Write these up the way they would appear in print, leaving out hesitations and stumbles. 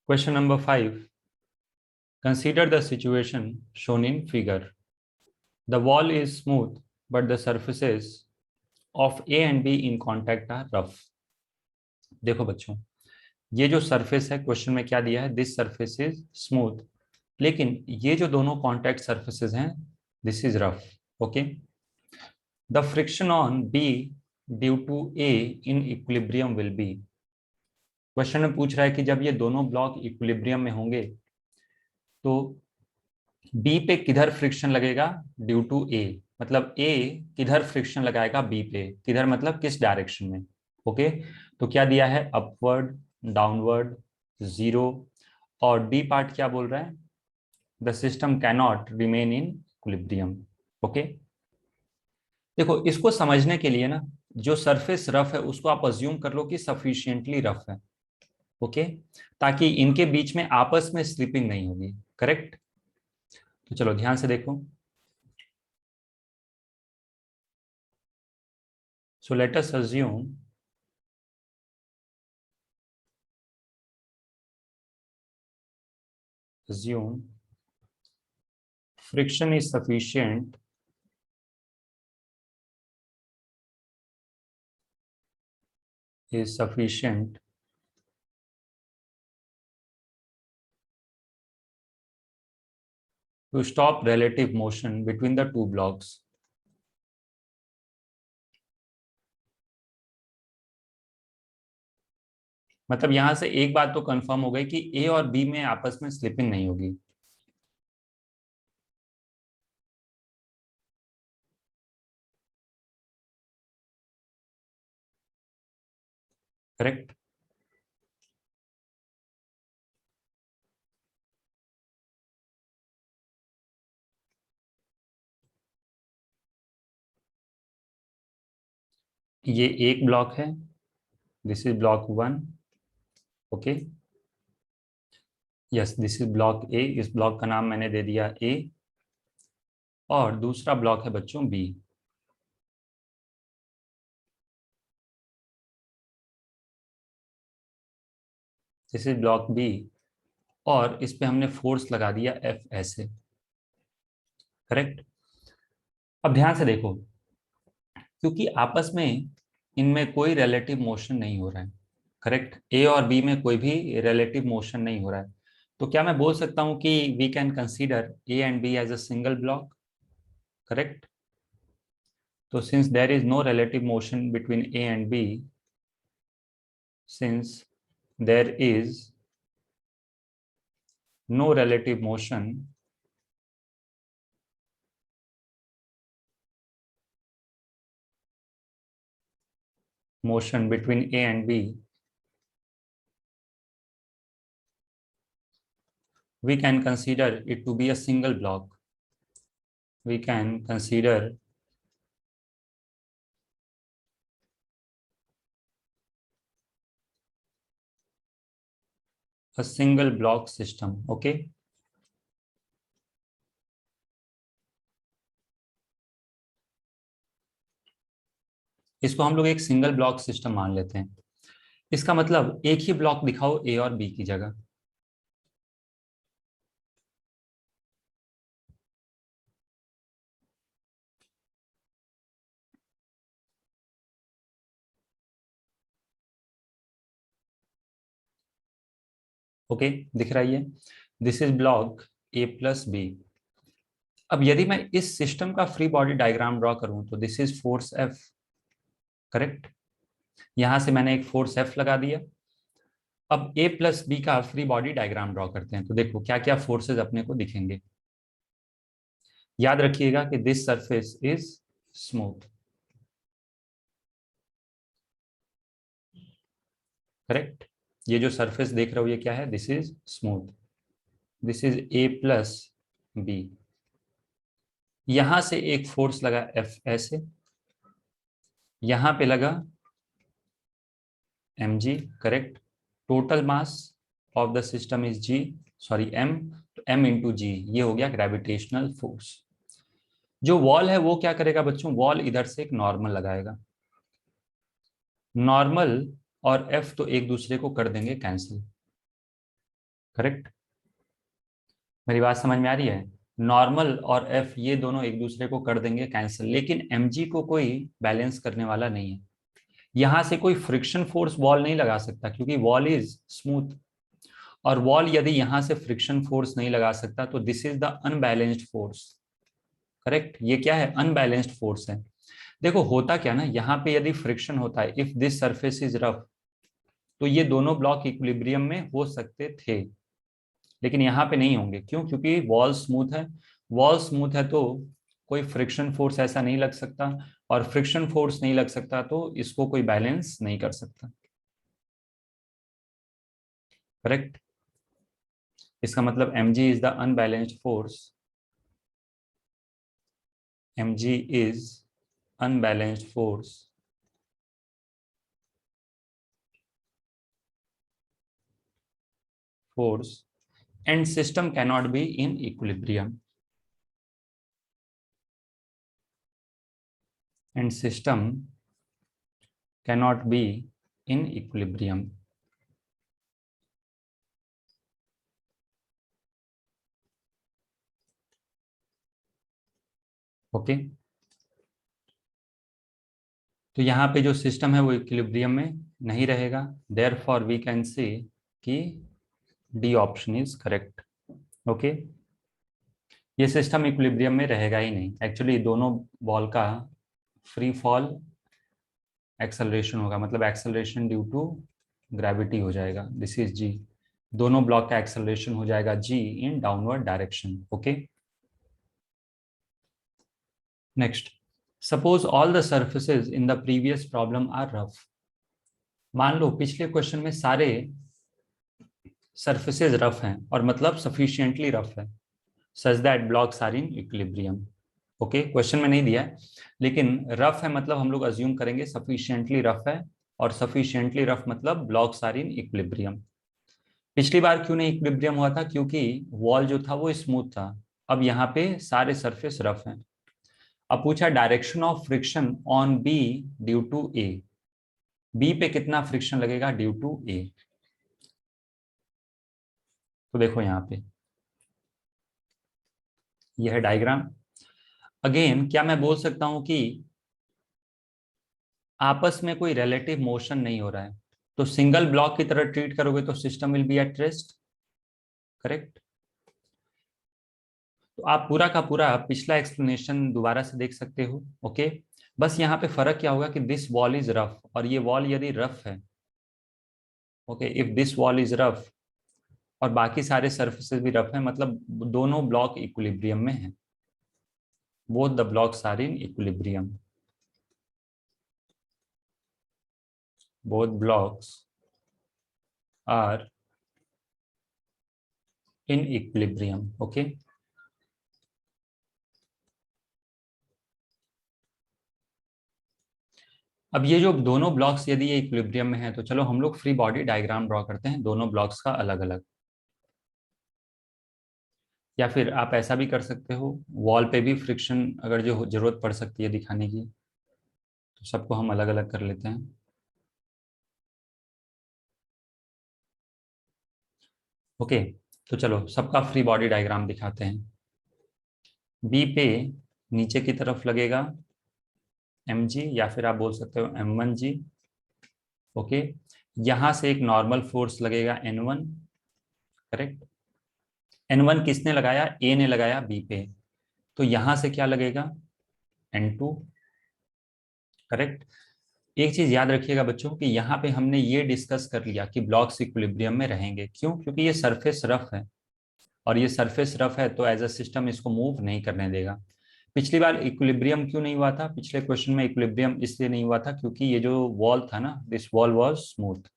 Question number 5. Consider the situation shown in figure. The wall is smooth, but the surfaces of A and B in contact are rough. देखो बच्चों, ये जो surface है, question में क्या दिया है? दिस सरफेस इज स्मूथ, लेकिन ये जो दोनों कॉन्टैक्ट सरफेसेस हैं, this is rough. Okay. The friction on B due to A in equilibrium will be. Question में पूछ रहा है कि जब ये दोनों ब्लॉक इक्विलिब्रियम में होंगे तो बी पे किधर फ्रिक्शन लगेगा? ड्यू टू ए, मतलब ए किधर फ्रिक्शन लगाएगा बी पे, किधर मतलब किस डायरेक्शन में. ओके. तो क्या दिया है? Upward, downward, zero. और डी पार्ट क्या बोल रहा है? The system can not remain in equilibrium. Okay. देखो, इसको समझने के लिए ना, जो सरफेस रफ है उसको आप अज्यूम कर लो कि सफिशिएंटली रफ है. ओके. ताकि इनके बीच में आपस में स्लिपिंग नहीं होगी. करेक्ट. तो चलो ध्यान से देखो. So let us assume friction is sufficient to stop relative motion between the two blocks. मतलब यहां से एक बात तो कंफर्म हो गई कि ए और बी में आपस में स्लिपिंग नहीं होगी. करेक्ट. ये एक ब्लॉक है, this is block 1. Okay. Yes, this is block ए. इस ब्लॉक का नाम मैंने दे दिया ए. और दूसरा ब्लॉक है बच्चों B. This is block B. और इस पे हमने फोर्स लगा दिया एफ ऐसे. करेक्ट. अब ध्यान से देखो, क्योंकि आपस में इनमें कोई रिलेटिव मोशन नहीं हो रहा है. करेक्ट. ए और बी में कोई भी रिलेटिव मोशन नहीं हो रहा है. तो क्या मैं बोल सकता हूं कि we can consider A and B as a single block. Correct. तो since there is no relative motion between A and B, since there is no relative motion between A and B, we can consider it to be a single block. We can consider a single block system. Okay. इसको हम लोग एक single block system मान लेते हैं. इसका मतलब एक ही ब्लॉक दिखाओ ए और बी की जगह. ओके. दिख रहा है? This is block A plus B. अब यदि मैं इस सिस्टम का फ्री बॉडी डायग्राम ड्रॉ करूं तो this is force F. Correct. यहां से मैंने एक फोर्स एफ लगा दिया. अब ए प्लस बी का फ्री बॉडी डायग्राम ड्रॉ करते हैं तो देखो क्या क्या फोर्सेस अपने को दिखेंगे. याद रखिएगा कि this surface is smooth. Correct. ये जो सरफेस देख रहे हो ये क्या है? This is smooth. This is A plus B. यहां से एक फोर्स लगा एफ ऐसे, यहां पे लगा M g. Correct. Total mass of the system is g, sorry M. तो एम इंटू जी, ये हो गया ग्रेविटेशनल फोर्स. जो वॉल है वो क्या करेगा बच्चों? वॉल इधर से एक नॉर्मल लगाएगा. नॉर्मल और एफ तो एक दूसरे को कर देंगे कैंसिल. करेक्ट। मेरी बात समझ में आ रही है? नॉर्मल और एफ ये दोनों एक दूसरे को कर देंगे कैंसिल, लेकिन mg को कोई बैलेंस करने वाला नहीं है। यहां से कोई फ्रिक्शन फोर्स वॉल नहीं लगा सकता क्योंकि वॉल इज स्मूथ, और वॉल यदि यहां से फ्रिक्शन फोर्स नहीं लगा सकता तो this is the unbalanced force. Correct, ये क्या है? अनबैलेंस्ड फोर्स है। देखो होता क्या ना, यहाँ पे यदि फ्रिक्शन होता है, if this surface is rough, तो ये दोनों ब्लॉक इक्विलिब्रियम में हो सकते थे, लेकिन यहाँ पे नहीं होंगे। क्यों? क्योंकि वॉल स्मूथ है। वॉल स्मूथ है तो कोई फ्रिक्शन फोर्स ऐसा नहीं लग सकता, और फ्रिक्शन फोर्स नहीं लग सकता तो इसको कोई बैलेंस नहीं कर सकता। करेक्ट। इसका मतलब mg is the unbalanced force. mg is unbalanced force and system cannot be in equilibrium, and system cannot be in equilibrium. Okay, तो यहाँ पे जो सिस्टम है वो इक्विलिब्रियम में नहीं रहेगा, देयरफॉर वी कैन से कि D option is correct. Okay, ये सिस्टम इक्विलिब्रियम में रहेगा ही नहीं। एक्चुअली दोनों बॉल का फ्री फॉल एक्सेलरेशन होगा, मतलब एक्सेलरेशन ड्यू टू ग्रेविटी हो जाएगा, दिस इज जी। दोनों ब्लॉक का एक्सेलरेशन हो जाएगा g in downward direction. Okay, next, suppose all the surfaces in the previous problem are rough. मान लो पिछले क्वेश्चन में सारे सर्फेसेज रफ हैं, और मतलब सफिशिएंटली रफ है, such that blocks are in equilibrium. Okay, question में नहीं दिया है, लेकिन रफ है मतलब हम लोग अज्यूम करेंगे सफिशिएंटली रफ है, और सफिशिएंटली रफ मतलब ब्लॉक्स आर इन इक्विलिब्रियम। पिछली बार क्यों नहीं इक्विलिब्रियम हुआ था? क्योंकि वॉल जो था वो स्मूथ था। अब यहाँ पे सारे सरफेस रफ हैं। अब पूछा direction of friction on B due to A. B पे कितना फ्रिक्शन लगेगा ड्यू टू ए? तो देखो यहाँ पे यह है डायग्राम। अगेन क्या मैं बोल सकता हूं कि आपस में कोई रिलेटिव मोशन नहीं हो रहा है, तो सिंगल ब्लॉक की तरह ट्रीट करोगे तो system will be at rest. Correct. तो आप पूरा का पूरा पिछला एक्सप्लेनेशन दोबारा से देख सकते हो। ओके, बस यहाँ पे फर्क क्या होगा कि दिस वॉल इज रफ, और ये वॉल यदि रफ है, okay, if this wall is rough और बाकी सारे सर्फेसेस भी रफ है, मतलब दोनों ब्लॉक इक्विलिब्रियम में है, both the blocks are in equilibrium, both blocks are in equilibrium. Okay, अब ये जो दोनों ब्लॉक्स यदि ये इक्विलिब्रियम में है, तो चलो हम लोग फ्री बॉडी डायग्राम ड्रॉ करते हैं दोनों ब्लॉक्स का अलग अलग। या फिर आप ऐसा भी कर सकते हो, वॉल पे भी फ्रिक्शन अगर जो जरूरत पड़ सकती है दिखाने की, तो सबको हम अलग अलग कर लेते हैं। ओके, तो चलो सबका फ्री बॉडी डायग्राम दिखाते हैं। बी पे नीचे की तरफ लगेगा mg, या फिर आप बोल सकते हो m1g। ओके, यहां से एक नॉर्मल फोर्स लगेगा n1। करेक्ट। n1 किसने लगाया? a ने लगाया b पे, तो यहां से क्या लगेगा? n2। करेक्ट। एक चीज याद रखिएगा बच्चों कि यहाँ पे हमने ये डिस्कस कर लिया कि ब्लॉक्स इक्विलिब्रियम में रहेंगे। क्यों? क्योंकि ये सरफेस रफ है, और ये सरफेस रफ है तो एज अ सिस्टम इसको मूव नहीं करने देगा। पिछली बार इक्विलिब्रियम क्यों नहीं हुआ था? पिछले क्वेश्चन में इक्विलिब्रियम इसलिए नहीं हुआ था क्योंकि ये जो वॉल था ना, दिस वॉल वाज स्मूथ।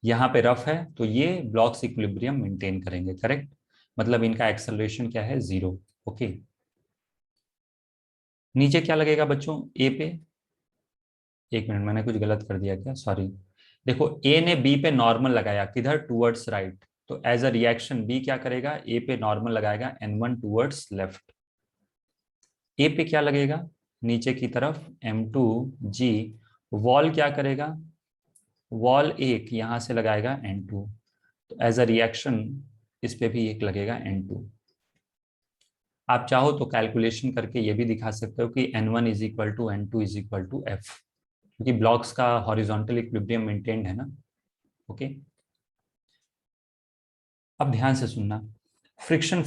यहाँ पे रफ है तो ये ब्लॉक्स इक्विलिब्रियम मेंटेन करेंगे। करेक्ट, मतलब इनका एक्सेलरेशन क्या है? जीरो। ओके, नीचे क्या लगेगा बच्चों? ए पे, एक मिनट मैंने कुछ गलत कर दिया क्या? सॉरी। देखो ए ने बी पे नॉर्मल लगाया, किधर? टूवर्ड्स राइट, तो एज अ रिएक्शन बी क्या करेगा? ए पे नॉर्मल लगाएगा n1 टूवर्ड्स लेफ्ट। ए पे क्या लगेगा? नीचे की तरफ m2g। वॉल क्या करेगा? वॉल एक यहां से लगाएगा n2, तो एज अ रिएक्शन इस पे भी एक लगेगा N2। आप चाहो तो कैलकुलेशन करके ये भी दिखा सकते हो कि N1 is equal to N2 is equal to F, क्योंकि ब्लॉक्स का हॉरिजॉन्टल इक्विलिब्रियम मेंटेन्ड है ना। ओके, अब ध्यान से सुनना। फ्रिक्शन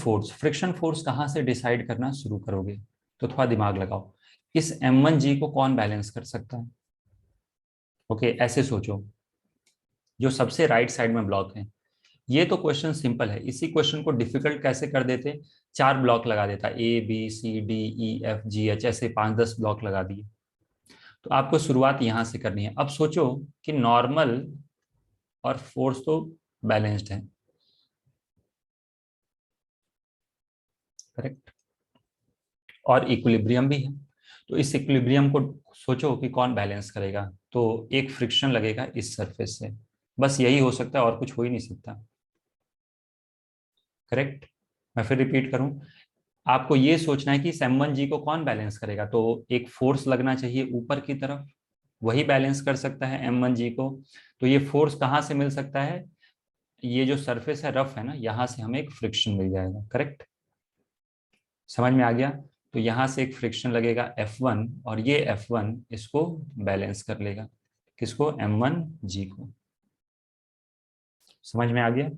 फोर्स कहाँ से डिसाइड करना शुरू करोगे, तो थोड़ा दिमाग लगाओ। इस M1G को कौन बैलेंस कर सकता है? ओके, ऐसे सोचो, जो सबसे राइट साइड में ब्लॉक है। ये तो क्वेश्चन सिंपल है, इसी क्वेश्चन को डिफिकल्ट कैसे कर देते, 4 ब्लॉक लगा देता, ABCDEFGH, ऐसे 5-10 ब्लॉक लगा दिए। तो आपको शुरुआत यहां से करनी है। अब सोचो कि नॉर्मल और फोर्स तो बैलेंस्ड है, करेक्ट, और इक्विलिब्रियम भी है। तो इस इक्विलिब्रियम को सोचो कि कौन बैलेंस करेगा, तो एक फ्रिक्शन लगेगा इस सरफेस से, बस यही हो सकता है और कुछ हो ही नहीं सकता, करेक्ट। मैं फिर रिपीट करूं, आपको ये सोचना है कि इस M1G को कौन बैलेंस करेगा, तो एक फोर्स लगना चाहिए ऊपर की तरफ, वही बैलेंस कर सकता है M1G को। तो ये फोर्स कहाँ से मिल सकता है, ये जो सरफेस है रफ है ना, यहाँ से हमें एक फ्रिक्शन मिल जाएगा, करेक्ट। समझ में आ गया? तो यहाँ से एक फ्रिक्शन लगेगा F1, और ये F1 इसको बैलेंस कर लेगा, किसको, M1G को। समझ में आ गया?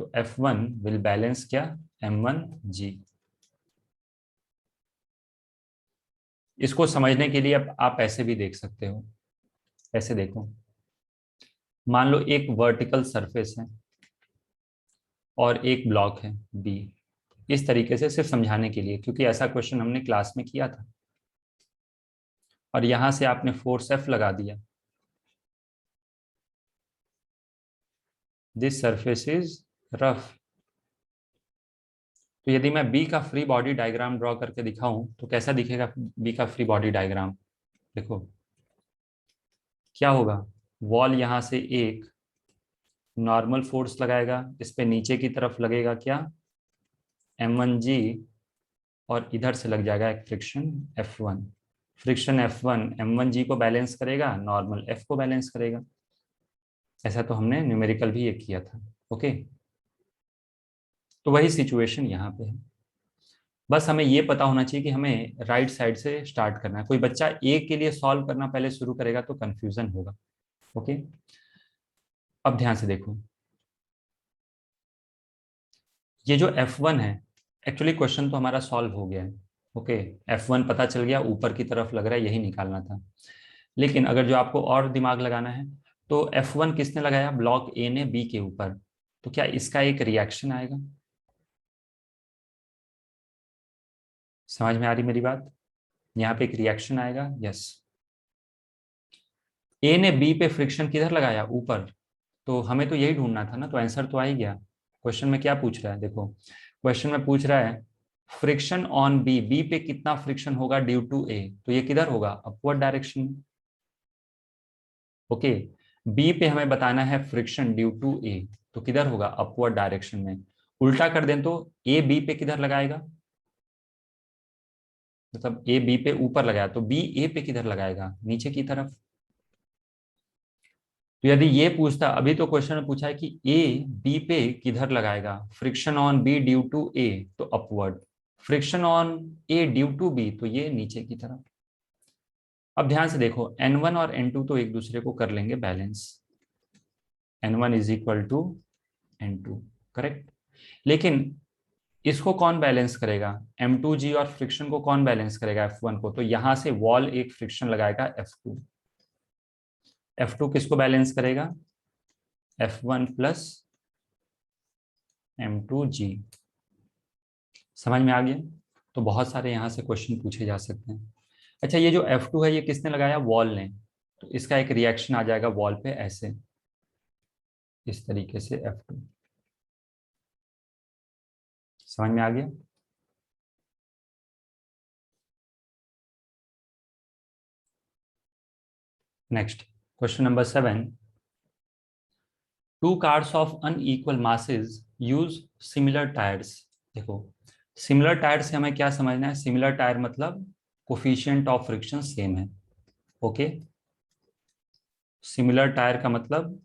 तो F1 विल बैलेंस क्या, M1G। इसको समझने के लिए अब आप ऐसे भी देख सकते हो, ऐसे देखो, मान लो एक वर्टिकल सरफेस है और एक ब्लॉक है बी, इस तरीके से सिर्फ समझाने के लिए, क्योंकि ऐसा क्वेश्चन हमने क्लास में किया था। और यहां से आपने फोर्स F लगा दिया, दिस सरफेस इज रफ। तो यदि मैं बी का फ्री बॉडी डायग्राम ड्रॉ करके दिखाऊं तो कैसा दिखेगा बी का फ्री बॉडी डायग्राम? देखो क्या होगा, वॉल यहां से एक नॉर्मल फोर्स लगाएगा, इस पे नीचे की तरफ लगेगा क्या, M1G, और इधर से लग जाएगा एक friction F1। Friction F1 M1G को बैलेंस करेगा, नॉर्मल F को बैलेंस करेगा। ऐसा तो हमने न्यूमेरिकल भी ये किया था। ओके, तो वही सिचुएशन यहाँ पे है। बस हमें ये पता होना चाहिए कि हमें राइट साइड से स्टार्ट करना है। कोई बच्चा ए के लिए सॉल्व करना पहले शुरू करेगा तो कंफ्यूजन होगा। ओके, अब ध्यान से देखो, ये जो F1 है, एक्चुअली क्वेश्चन तो हमारा सॉल्व हो गया है। ओके, F1 पता चल गया, ऊपर की तरफ लग रहा है, यही निकालना था। लेकिन अगर जो आपको और दिमाग लगाना है, तो F1 किसने लगाया, ब्लॉक ए ने बी के ऊपर, तो क्या इसका एक रिएक्शन आएगा? समझ में आ रही मेरी बात? यहाँ पे एक रिएक्शन आएगा, यस। ए ने बी पे फ्रिक्शन किधर लगाया, ऊपर, तो हमें तो यही ढूंढना था ना, तो आंसर तो आ ही गया। क्वेश्चन में क्या पूछ रहा है, देखो क्वेश्चन में पूछ रहा है फ्रिक्शन ऑन बी, बी पे कितना फ्रिक्शन होगा ड्यू टू ए, तो ये किधर होगा, अपवर्ड डायरेक्शन में। ओके, बी पे हमें बताना है फ्रिक्शन ड्यू टू ए, तो किधर होगा, अपवर्ड डायरेक्शन में। उल्टा कर दें तो ए बी पे किधर लगाएगा, मतलब ए बी पे ऊपर लगाया, तो बी ए पे किधर लगाएगा, नीचे की तरफ। तो यदि ये पूछता, अभी तो क्वेश्चन में पूछा है कि ए बी पे किधर लगाएगा, friction on B due to A, तो upward, friction on A due to B, तो ये नीचे की तरफ। अब ध्यान से देखो, N1 और N2 तो एक दूसरे को कर लेंगे balance, N1 is equal to N2, correct. लेकिन इसको कौन बैलेंस करेगा, M2G, और फ्रिक्शन को कौन बैलेंस करेगा, F1 को, तो यहां से वॉल एक फ्रिक्शन लगाएगा F2। F2 किसको बैलेंस करेगा, F1 प्लस M2G। समझ में आ गया? तो बहुत सारे यहाँ से क्वेश्चन पूछे जा सकते हैं। अच्छा, ये जो F2 है ये किसने लगाया, वॉल ने, तो इसका एक रिएक्शन आ जाएगा वॉल पे, ऐसे, इस तरीके से F2। समझ में आ गया? Next, question number 7, two cars of unequal masses use similar tyres. देखो, सिमिलर टायर से हमें क्या समझना है, सिमिलर टायर मतलब कोफिशिएंट ऑफ फ्रिक्शन सेम है। ओके, सिमिलर टायर का मतलब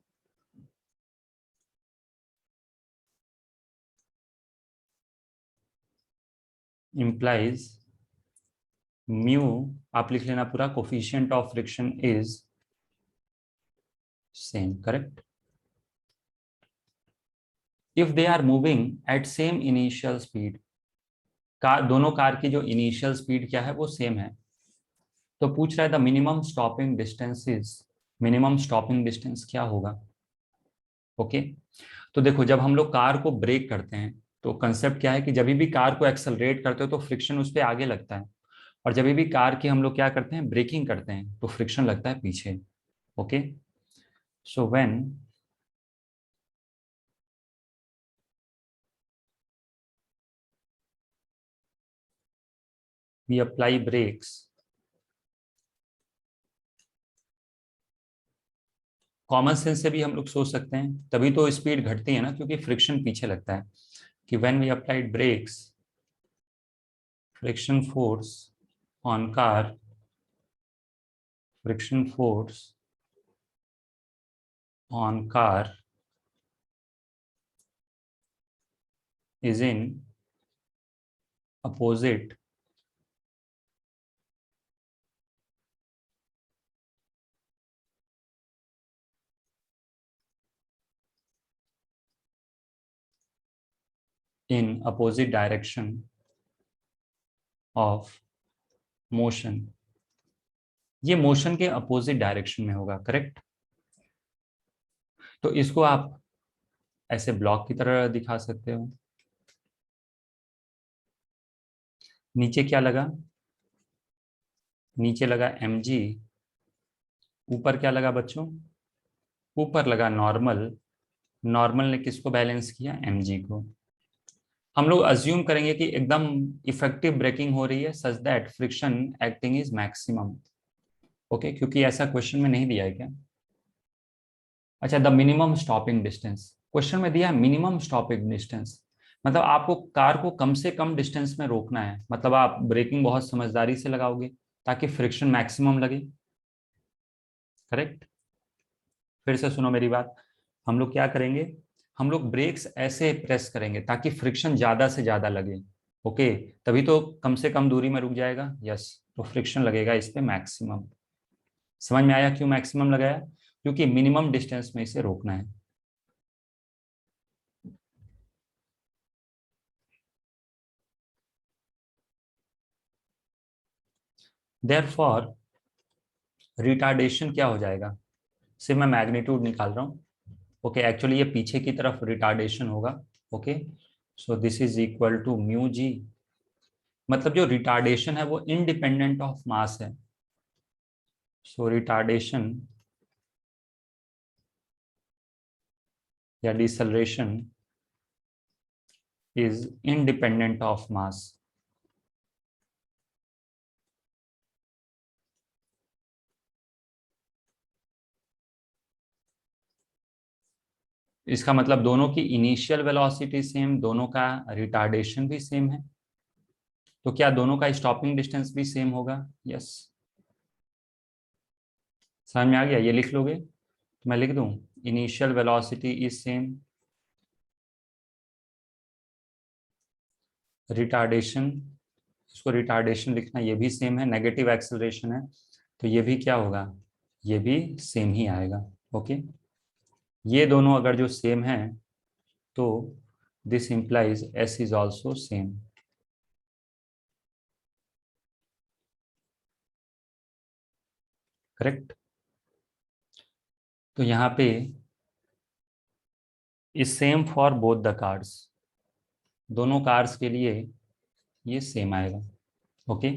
implies mu, आप लिख लेना पूरा, coefficient of friction is same, correct. If they are moving at same initial speed, car, दोनों कार की जो इनिशियल स्पीड क्या है वो सेम है, तो पूछ रहा है the minimum stopping distance is, minimum stopping distance क्या होगा। ओके, तो देखो जब हम लोग कार को ब्रेक करते हैं तो कंसेप्ट क्या है कि जब भी कार को एक्सेलरेट करते हो तो फ्रिक्शन उस पर आगे लगता है, और जब भी कार की हम लोग क्या करते हैं, ब्रेकिंग करते हैं, तो फ्रिक्शन लगता है पीछे। Okay, so when we apply brakes, common sense से भी हम लोग सोच सकते हैं, तभी तो स्पीड घटती है ना, क्योंकि फ्रिक्शन पीछे लगता है, कि when we applied brakes friction force on car, friction force on car is in opposite in opposite direction of motion, ये मोशन के अपोजिट डायरेक्शन में होगा, करेक्ट। तो इसको आप ऐसे ब्लॉक की तरह दिखा सकते हो। नीचे क्या लगा, नीचे लगा mg, ऊपर क्या लगा बच्चों, ऊपर लगा नॉर्मल, नॉर्मल ने किसको बैलेंस किया, mg को। हम लोग अज्यूम करेंगे कि एकदम इफेक्टिव ब्रेकिंग हो रही है such that friction acting is maximum. Okay, क्योंकि ऐसा क्वेश्चन में नहीं दिया है क्या। अच्छा, the minimum stopping distance, question में दिया है मिनिमम स्टॉपिंग डिस्टेंस, मतलब आपको कार को कम से कम डिस्टेंस में रोकना है, मतलब आप ब्रेकिंग बहुत समझदारी से लगाओगे ताकि फ्रिक्शन मैक्सिमम लगे, करेक्ट। फिर से सुनो मेरी बात, हम लोग क्या करेंगे, हम लोग ब्रेक्स ऐसे प्रेस करेंगे ताकि फ्रिक्शन ज्यादा से ज्यादा लगे। ओके, तभी तो कम से कम दूरी में रुक जाएगा, यस, तो फ्रिक्शन लगेगा इस पे मैक्सिमम। समझ में आया क्यों मैक्सिमम लगाया, क्योंकि मिनिमम डिस्टेंस में इसे रोकना है। देयरफॉर रिटार्डेशन क्या हो जाएगा, सिर्फ मैं मैग्नीट्यूड निकाल रहा हूँ। ओके, एक्चुअली ये पीछे की तरफ रिटार्डेशन होगा। Okay, so this is equal to mu g, मतलब जो रिटार्डेशन है वो इंडिपेंडेंट ऑफ मास है, सो रिटार्डेशन या deceleration is independent of mass. इसका मतलब दोनों की इनिशियल वेलोसिटी सेम, दोनों का रिटार्डेशन भी सेम है, तो क्या दोनों का स्टॉपिंग डिस्टेंस भी सेम होगा, यस। समझ में आ गया, ये लिख लोगे तो मैं लिख दूं, initial velocity is same, retardation, इसको रिटार्डेशन लिखना, ये भी सेम है, नेगेटिव एक्सेलरेशन है, तो ये भी क्या होगा, ये भी सेम ही आएगा। ओके, ये दोनों अगर जो सेम है तो this implies S is also same, correct. तो यहाँ पे is same for both the cars, दोनों कार्स के लिए ये सेम आएगा। ओके,